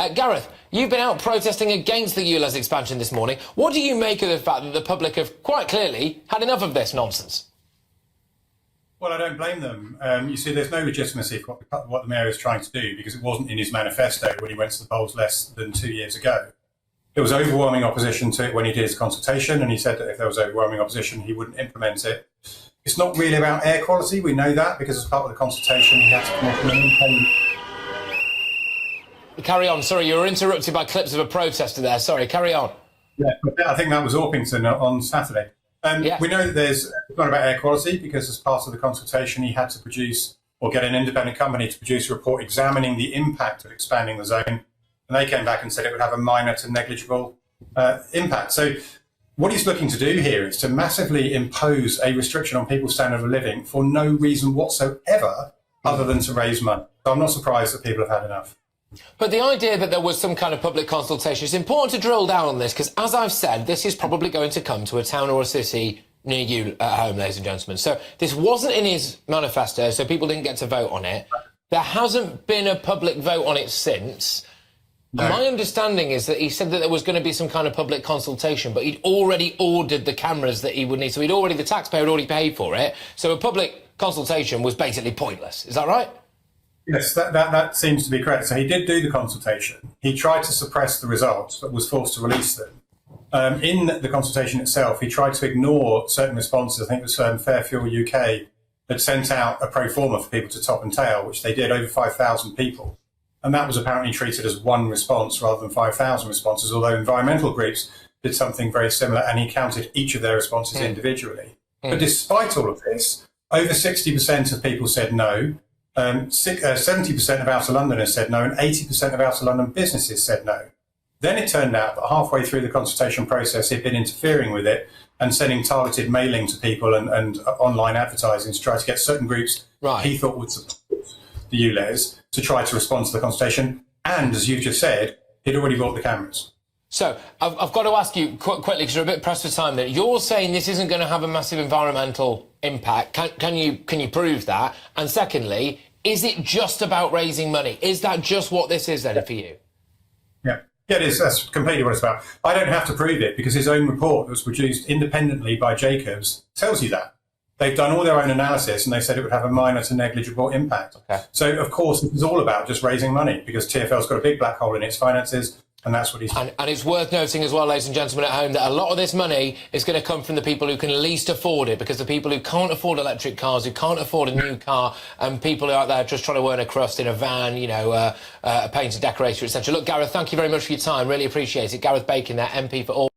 Gareth, you've been out protesting against the ULEZ expansion this morning. What do you make of the fact that the public have quite clearly had enough of this nonsense? Well, I don't blame them. You see, there's no legitimacy for what the Mayor is trying to do because it wasn't in his manifesto when he went to the polls less than 2 years ago. There was overwhelming opposition to it when he did his consultation, and he said that if there was overwhelming opposition, he wouldn't implement it. It's not really about air quality. We know that because as part of the consultation, he had to come up with an independent... Carry on. Sorry, you were interrupted by clips of a protester there. Sorry, carry on. Yeah, I think that was Orpington on Saturday. We know that it's not about air quality because as part of the consultation, he had to produce or get an independent company to produce a report examining the impact of expanding the zone. And they came back and said it would have a minor to negligible impact. So what he's looking to do here is to massively impose a restriction on people's standard of living for no reason whatsoever other than to raise money. So I'm not surprised that people have had enough. But the idea that there was some kind of public consultation, it's important to drill down on this because, as I've said, this is probably going to come to a town or a city near you at home, ladies and gentlemen. So this wasn't in his manifesto, so people didn't get to vote on it. There hasn't been a public vote on it since. No. My understanding is that he said that there was going to be some kind of public consultation, but he'd already ordered the cameras that he would need. So the taxpayer had already paid for it. So a public consultation was basically pointless. Is that right? Yes, that seems to be correct. So he did do the consultation. He tried to suppress the results, but was forced to release them. In the consultation itself, he tried to ignore certain responses. I think it was Fairfuel UK had sent out a pro forma for people to top and tail, which they did, over 5,000 people. And that was apparently treated as one response rather than 5,000 responses, although environmental groups did something very similar, and he counted each of their responses individually. But despite all of this, over 60% of people said no. 70% of Outer Londoners said no, and 80% of Outer London businesses said no. Then it turned out that halfway through the consultation process, he'd been interfering with it and sending targeted mailing to people and online advertising to try to get certain groups he thought would support the ULEZ to try to respond to the consultation. And as you just said, he'd already bought the cameras. So I've got to ask you quickly, because you're a bit pressed for time there. You're saying this isn't going to have a massive environmental impact. Can you prove that? And secondly, is it just about raising money? Is that just what this is then for you? Yeah, it is. That's completely what it's about. I don't have to prove it because his own report that was produced independently by Jacobs tells you that. They've done all their own analysis and they said it would have a minor to negligible impact. Okay. So, of course, it was all about just raising money because TfL's got a big black hole in its finances. And that's what he's doing. And it's worth noting as well, ladies and gentlemen at home, that a lot of this money is going to come from the people who can least afford it, because the people who can't afford electric cars, who can't afford a new car, and people who are out there just trying to earn a crust in a van, you know, a painter, decorator, etc. Look, Gareth, thank you very much for your time. Really appreciate it. Gareth Bacon there, MP for all.